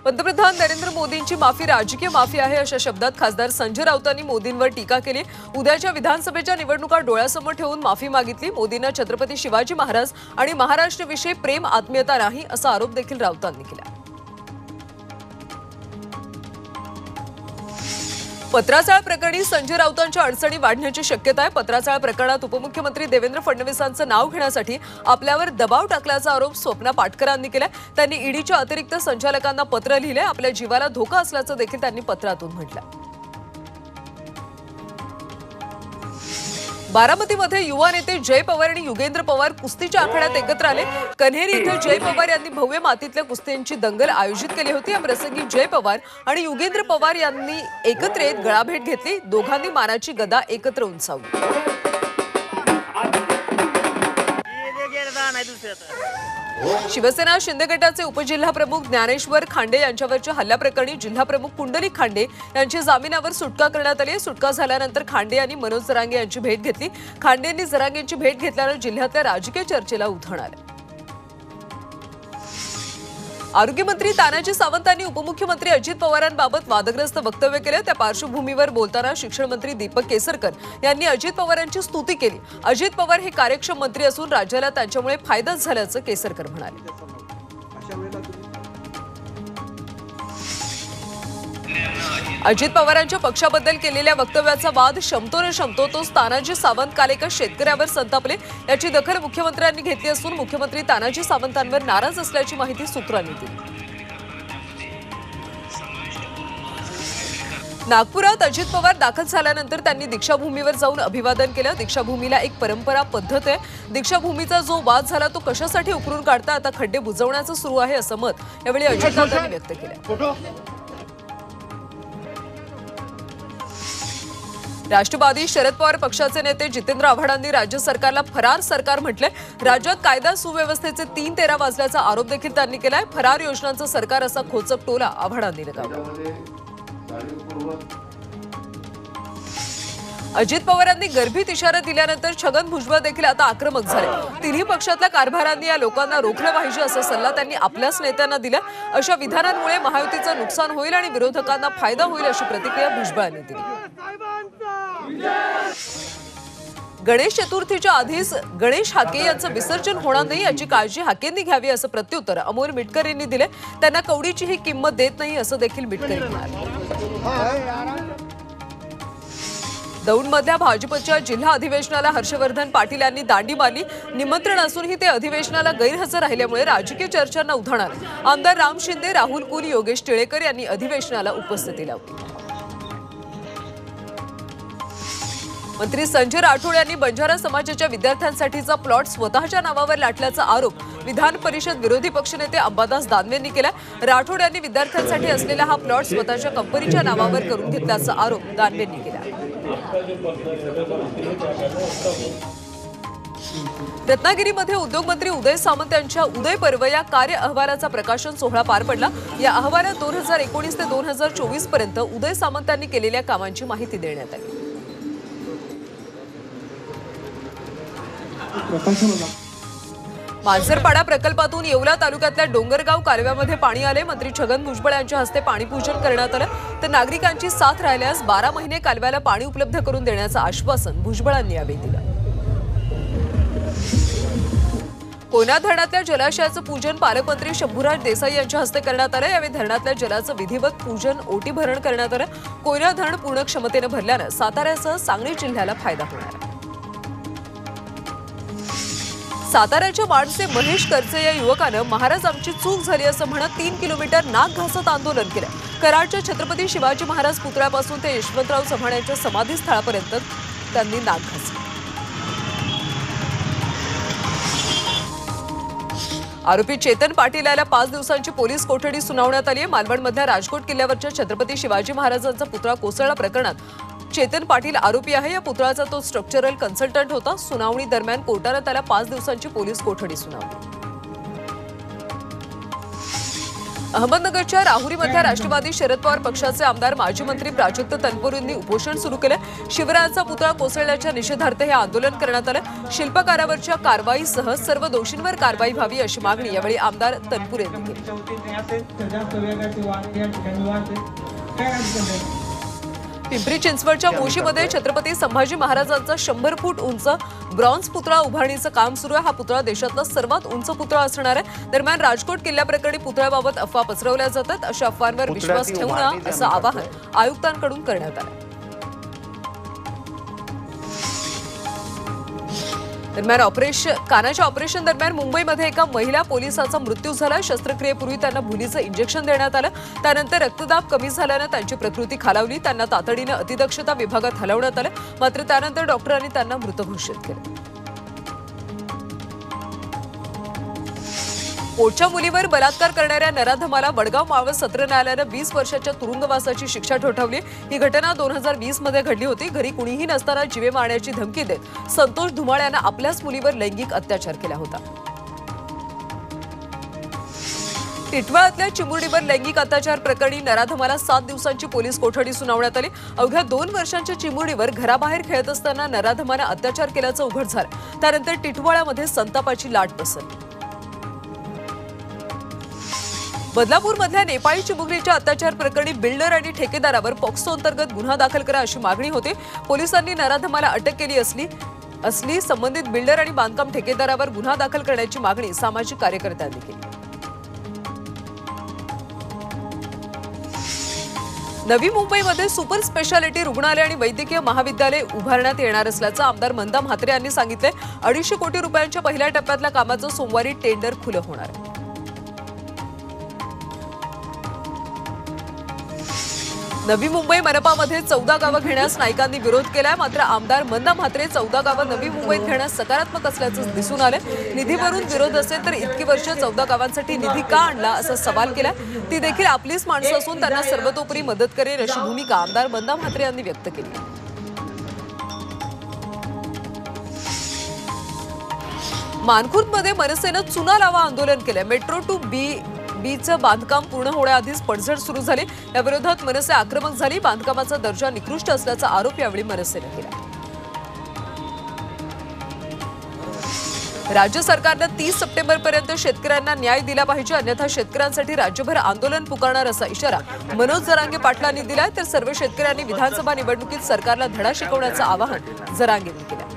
पंतप्रधान नरेंद्र मोदींची माफी राजकीय माफी आहे अशा शब्दात खासदार संजय राऊतांनी मोदींवर टीका केली। उद्याच्या विधानसभेच्या निवडणुका डोळ्यासमोर ठेवून माफी मागितली। मोदींना छत्रपती शिवाजी महाराज आणि महाराष्ट्राविषयी प्रेम आत्मीयता नाही असा आरोप देखील राऊतांनी केला। पत्राचाळ प्रकरणी संजय राऊतांच्या अडचणी वाढण्याची शक्यता आहे। पत्राचाळ प्रकरणात उपमुख्यमंत्री देवेंद्र फडणवीसांचं नाव घेण्यासाठी आपल्यावर दबाव टाकल्याचा आरोप स्वप्ना पाटकरांनी केला। त्यांनी ईडीच्या अतिरिक्त संचालकांना पत्र लिहिले। आपल्या जीवाला धोका असल्याचं देखील त्यांनी पत्रातून म्हटलं। बारामतीमध्ये युवा नेते जय पवार आणि युगेंद्र पवार कुस्तीच्या आखाड्यात एकत्र आले। कन्हेरी इथं जय पवार यांनी भव्य मातीतल्या कुस्त्यांची दंगल आयोजित केली होती। या प्रसंगी जय पवार आणि युगेंद्र पवार यांनी एकत्र येत गळाभेट घेतली। दोघांनी मानाची गदा एकत्र उंचावली। शिवसेना शिंदे गटाचे उपजिल्हा प्रमुख ज्ञानेश्वर खांडे यांच्यावरच्या हल्ल्याप्रकरणी जिल्हा प्रमुख कुंडलिक खांडे यांची जामिनावर सुटका करण्यात आली। सुटका झाल्यानंतर खांडे यांनी मनोज जरांगे यांची भेट घेतली। खांडे यांनी जरांगेंची भेट घेतल्यानं जिल्ह्यातल्या राजकीय चर्चेला उधाण आलं। आरोग्यमंत्री तानाजी सावंतांनी उपमुख्यमंत्री अजित पवारांबाबत वादग्रस्त वक्तव्य केले। त्या पार्श्वभूमीवर बोलताना शिक्षण मंत्री दीपक केसरकर यांनी अजित पवारांची स्तुती केली। अजित पवार हे कार्यक्षम मंत्री असून राज्याला त्यांच्यामुळे फायदाच झाल्याचं केसरकर म्हणाले। अजित पवारांच्या पक्षाबद्दल केलेल्या वक्तव्याचा वाद शमतो न शमतो तोच तानाजी सावंत काल एका शेतकऱ्यावर संतापले। याची दखल मुख्यमंत्र्यांनी घेतली असून मुख्यमंत्री तानाजी सावंतांवर नाराज असल्याची माहिती सूत्रांनी दिली। नागपुरात अजित पवार दाखल झाल्यानंतर त्यांनी दीक्षाभूमीवर जाऊन अभिवादन केलं। दीक्षाभूमीला एक परंपरा पद्धत आहे। दीक्षाभूमीचा जो वाद झाला तो कशासाठी उकरून काढता आता खड्डे बुजवण्याचं सुरू आहे असं मत यावेळी अजितदादांनी व्यक्त केलं। राष्ट्रवादी शरद पवार पक्षाचे नेते जितेंद्र आव्हाडांनी राज्य सरकारला फरार सरकार म्हटले। राज्यात कायदा सुव्यवस्थेचे 3-13 वाजल्याचा आरोप देखील त्यांनी केलाय। फरार योजनांचं सरकार असा खोचक टोला आव्हाडांनी लगावला। अजित पवारांनी गर्भित इशारा दिल्यानंतर छगन भुजबळ देखील आता आक्रमक झाले। तिन्ही पक्षातल्या कारभारांनी या लोकांना रोखलं पाहिजे असा सल्ला त्यांनी आपल्याच नेत्यांना दिला। अशा विधानांमुळे महायुतीचं नुकसान होईल आणि विरोधकांना फायदा होईल अशी प्रतिक्रिया भुजबळांनी दिली। गणेश चतुर्थीच्या आधीच गणेश हाके यांचं विसर्जन होणार नाही याची काळजी हाकेंनी घ्यावी असं प्रत्युत्तर अमोल मिटकर यांनी दिले। त्यांना कवडीची ही किंमत देत नाही असं देखील मिटकर म्हणाले। दौंडमधल्या भाजपच्या जिल्हा अधिवेशनाला हर्षवर्धन पाटील यांनी दांडी मारली। निमंत्रण असूनही ते अधिवेशनाला गैरहजर राहिल्यामुळे राजकीय चर्चांना उधाण आलं। आमदार राम शिंदे, राहुल कुल, योगेश टिळेकर यांनी अधिवेशनाला उपस्थिती लावली। मंत्री संजय राठोड यांनी बंजारा समाजाच्या विद्यार्थ्यांसाठीचा प्लॉट स्वतःच्या नावावर लाटल्याचा आरोप विधान परिषद विरोधी पक्षनेते अंबादास दानवेंनी केला। राठोड यांनी विद्यार्थ्यांसाठी असलेला हा प्लॉट स्वतःच्या कंपनीच्या नावावर करून घेतल्याचा आरोप दानवेंनी केला। रत्नागिरीमध्ये उद्योगमंत्री उदय सामंत यांच्या उदय पर्व या कार्य अहवालाचा प्रकाशन सोहळा पार पडला। या अहवालात 2019 ते 2024 पर्यंत उदय सामंत यांनी केलेल्या कामांची माहिती देण्यात आली। मांजरपाडा प्रकल्पातून येवला तालुक्यातल्या डोंगरगाव कालव्यामध्ये पाणी आले। मंत्री छगन भुजबळ यांच्या हस्ते पाणीपूजन करण्यात आलं। तर नागरिकांची साथ राहिल्यास 12 महिने कालव्याला पाणी उपलब्ध करून देण्याचं आश्वासन भुजबळांनी यावेळी दिलं। कोयना धरणातल्या जलाशयाचं पूजन पालकमंत्री शंभूराज देसाई यांच्या हस्ते करण्यात आलं। यावेळी धरणातल्या जलाचं विधिवत पूजन ओटी भरण करण्यात आलं। कोयना धरण पूर्ण क्षमतेनं भरल्यानं साताऱ्यासह सांगली जिल्ह्याला फायदा होणार आहे। साताऱ्याच्या माणसे महेश करचे या युवकानं महाराज आमची चूक झाली असं म्हणत 3 किलोमीटर नाक घासत आंदोलन केलं। कराडच्या छत्रपती शिवाजी महाराज पुतळ्यापासून ते यशवंतराव चव्हाण यांच्या समाधीस्थळापर्यंत त्यांनी नाक घासलं। आरोपी चेतन पाटील याला 5 दिवसांची पोलीस कोठडी सुनावण्यात आली आहे। मालवणमधल्या राजकोट किल्ल्यावरच्या छत्रपती शिवाजी महाराजांचा पुतळा कोसळला प्रकरणात चेतन पाटील आरोपी आहे। या पुतळ्याचा तो स्ट्रक्चरल कन्सल्टंट होता। सुनावणी दरम्यान कोर्टाने त्याला 5 दिवसांची पोलीस कोठडी सुनावली। अहमदनगरच्या राहुरीमध्ये राष्ट्रवादी शरद पवार पक्षाचे आमदार माजी मंत्री प्राजक्त तनपुरे यांनी उपोषण सुरू केले। शिवरायांचा पुतळा कोसळल्याच्या निषेधार्थ हे आंदोलन करण्यात आले। शिल्पकारावरच्या कारवाईसह सर्व दोषींवर कारवाई व्हावी अशी मागणी यावेळी आमदार तनपुरे यांनी केली। पिंपरी चिंचवडच्या मोशीमध्ये छत्रपती संभाजी महाराजांचा 100 फूट उंच ब्रॉन्झ पुतळा उभारणीचं काम सुरू आहे। हा पुतळा देशातला सर्वात उंच पुतळा असणार आहे। दरम्यान राजकोट किल्ल्याप्रकरणी पुतळ्याबाबत अफवा पसरवल्या जातात, अशा अफवांवर विश्वास ठेवू नये असं आवाहन आयुक्तांकडून करण्यात आलं। दरम्यान कानाच्या ऑपरेशन दरम्यान मुंबईमध्ये एका महिला पोलिसाचा मृत्यू झाला। शस्त्रक्रियेपूर्वी त्यांना भुलीचं इंजेक्शन देण्यात आलं। त्यानंतर रक्तदाब कमी झाल्यानं त्यांची प्रकृती खालावली। त्यांना तातडीनं अतिदक्षता विभागात हलवण्यात आलं, मात्र त्यानंतर डॉक्टरांनी त्यांना मृत घोषित केलं। पोटच्या मुलीवर बलात्कार करणाऱ्या नराधमाला वडगाव मावळ सत्र न्यायालयानं 20 वर्षाच्या तुरुंगवासाची शिक्षा ठोठावली। ही घटना 2020 मध्ये घडली होती। घरी कुणीही नसताना जीवे मारण्याची धमकी देत संतोष धुमाळ यानं आपल्याच मुलीवर लैंगिक अत्याचार केला होता। टिटवाळ्यातल्या चिमुरडीवर लैंगिक अत्याचार प्रकरणी नराधमाला 7 दिवसांची पोलीस कोठडी सुनावण्यात आली। अवघ्या 2 वर्षांच्या चिमुरडीवर घराबाहेर खेळत असताना नराधमानं अत्याचार केल्याचं उघड झालं। त्यानंतर टिटवाळ्यामध्ये संतापाची लाट पसरली। बदलापूरमधल्या नेपाळी चिमुकलीच्या अत्याचार प्रकरणी बिल्डर आणि ठेकेदारावर पॉक्सो अंतर्गत गुन्हा दाखल करा अशी मागणी होती। पोलिसांनी नराधमाला अटक केली असली संबंधित बिल्डर आणि बांधकाम ठेकेदारावर गुन्हा दाखल करण्याची मागणी सामाजिक कार्यकर्त्यांनी केली। नवी मुंबईमध्ये सुपर स्पेशालिटी रुग्णालय आणि वैद्यकीय महाविद्यालय उभारण्यात येणार असल्याचं आमदार मंदा म्हात्रे यांनी सांगितलंय। 250 कोटी रुपयांच्या पहिल्या टप्प्यातल्या कामाचं सोमवारी टेंडर खुलं होणार आहे। नवी मुंबई मनपामध्ये 14 गावं घेण्यास नाईकांनी विरोध केलाय, मात्र आमदार मंदा म्हात्रे 14 गावं नवी मुंबईत घेण्यास सकारात्मक असल्याचं दिसून आलं। निधीवरून विरोध असेल तर इतकी वर्ष 14 गावांसाठी निधी का आणला असा सवाल केला। ती देखील आपलीच माणसं असून त्यांना सर्वतोपरी मदत करेल अशी भूमिका आमदार मंदा म्हात्रे यांनी व्यक्त केली। मानखुर्दमध्ये मनसेनं चुना लावा आंदोलन केलंय। मेट्रो टू बीचं बांधकाम पूर्ण होण्याआधीच पडझड सुरू झाली। या विरोधात मनसे आक्रमक झाली। बांधकामाचा दर्जा निकृष्ट असल्याचा आरोप यावेळी मनसेने केला। राज्य सरकारनं 30 सप्टेंबरपर्यंत शेतकऱ्यांना न्याय दिला पाहिजे, अन्यथा शेतकऱ्यांसाठी राज्यभर आंदोलन पुकारणार असा इशारा मनोज जरांगे पाटलांनी दिलाय। तर सर्व शेतकऱ्यांनी विधानसभा निवडणुकीत सरकारला धडा शिकवण्याचं आवाहन जरांगेंनी केलं।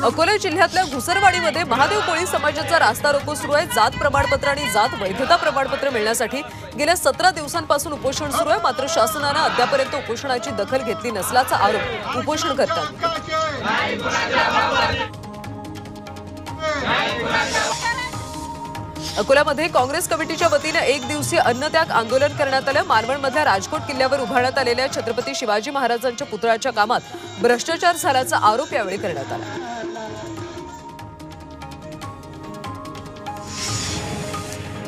अकोला जिल्ह्यातल्या घुसरवाडीमध्ये महादेव कोळी समाजाचा रास्ता रोको सुरू आहे। जात प्रमाणपत्र आणि जात वैधता प्रमाणपत्र मिळण्यासाठी गेल्या 17 दिवसांपासून उपोषण सुरू आहे, मात्र शासनानं अद्यापर्यंत उपोषणाची दखल घेतली नसल्याचा आरोप उपोषणकर्त्यांनी केला। अकोल्यामध्ये काँग्रेस कमिटीच्या वतीने 1 दिवसीय अन्नत्याग आंदोलन करण्यात आलं। मालवणमधल्या राजकोट किल्ल्यावर उभारण्यात आलेल्या छत्रपती शिवाजी महाराजांच्या पुतळ्याच्या कामात भ्रष्टाचार झाल्याचा आरोप यावेळी करण्यात आला।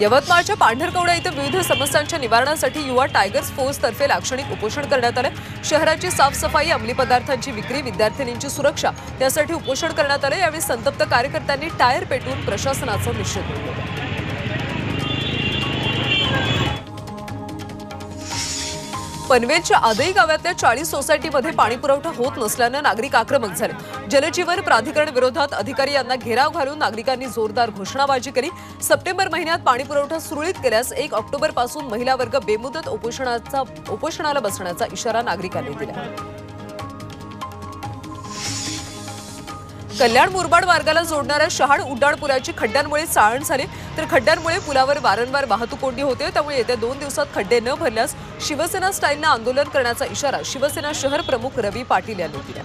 यवतमाळच्या पांढरकवडा इथं विविध समस्यांच्या निवारणासाठी युवा टायगर्स फोर्स तर्फे लाक्षणिक उपोषण करण्यात आलं। शहराची साफसफाई, अंमली पदार्थांची विक्री, विद्यार्थिनींची सुरक्षा यासाठी उपोषण करण्यात आलं। यावेळी संतप्त कार्यकर्त्यांनी टायर पेटवून प्रशासनाचा निषेध केला। पनवेलच्या आदई गावातल्या 40 सोसायटीमध्ये पाणी पुरवठा होत नसल्यानं नागरिक आक्रमक झाले। जलजीवन प्राधिकरण विरोधात अधिकारी यांना घेराव घालून नागरिकांनी जोरदार घोषणाबाजी केली। सप्टेंबर महिन्यात पाणी पुरवठा सुरळीत केल्यास 1 ऑक्टोबरपासून महिला वर्ग बेमुदत उपोषणाला बसण्याचा इशारा नागरिकांनी दिला। कल्याण मुरबाड मार्गाला जोडणाऱ्या शहाड उड्डाण पुलाची खड्ड्यांमुळे चाळण झाली, तर खड्ड्यांमुळे पुलावर वारंवार वाहतूक कोंडी होते। त्यामुळे येत्या 2 दिवसात खड्डे न भरल्यास शिवसेना स्टाईलनं आंदोलन करण्याचा इशारा शिवसेना शहर प्रमुख रवी पाटील यांनी दिला।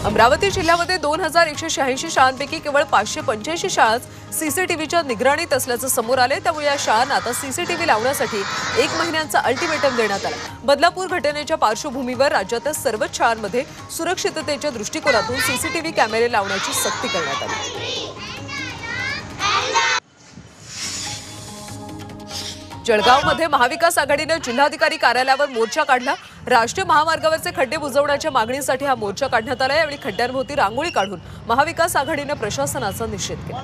अमरावती जिल्ह्यामध्ये 2186 शाळांपैकी केवळ 585 शाळाच सीसीटीव्हीच्या निगराणीत असल्याचं समोर आले। त्यामुळे या शाळांना आता सीसीटीव्ही लावण्यासाठी 1 महिन्यांचा अल्टिमेटम देण्यात आला। बदलापूर घटनेच्या पार्श्वभूमीवर राज्यातील सर्वच शाळांमध्ये सुरक्षिततेच्या दृष्टिकोनातून सीसीटीव्ही कॅमेरे लावण्याची सक्ती करण्यात आली। जळगावमध्ये महाविकास आघाडीने जिल्हाधिकारी कार्यालयावर मोर्चा काढला। राष्ट्रीय महामार्गावरचे खड्डे बुजवण्याच्या मागणीसाठी हा मोर्चा काढण्यात आला। यावेळी खड्ड्यांभोवती रांगोळी काढून महाविकास आघाडीने प्रशासनाचा निषेध केला।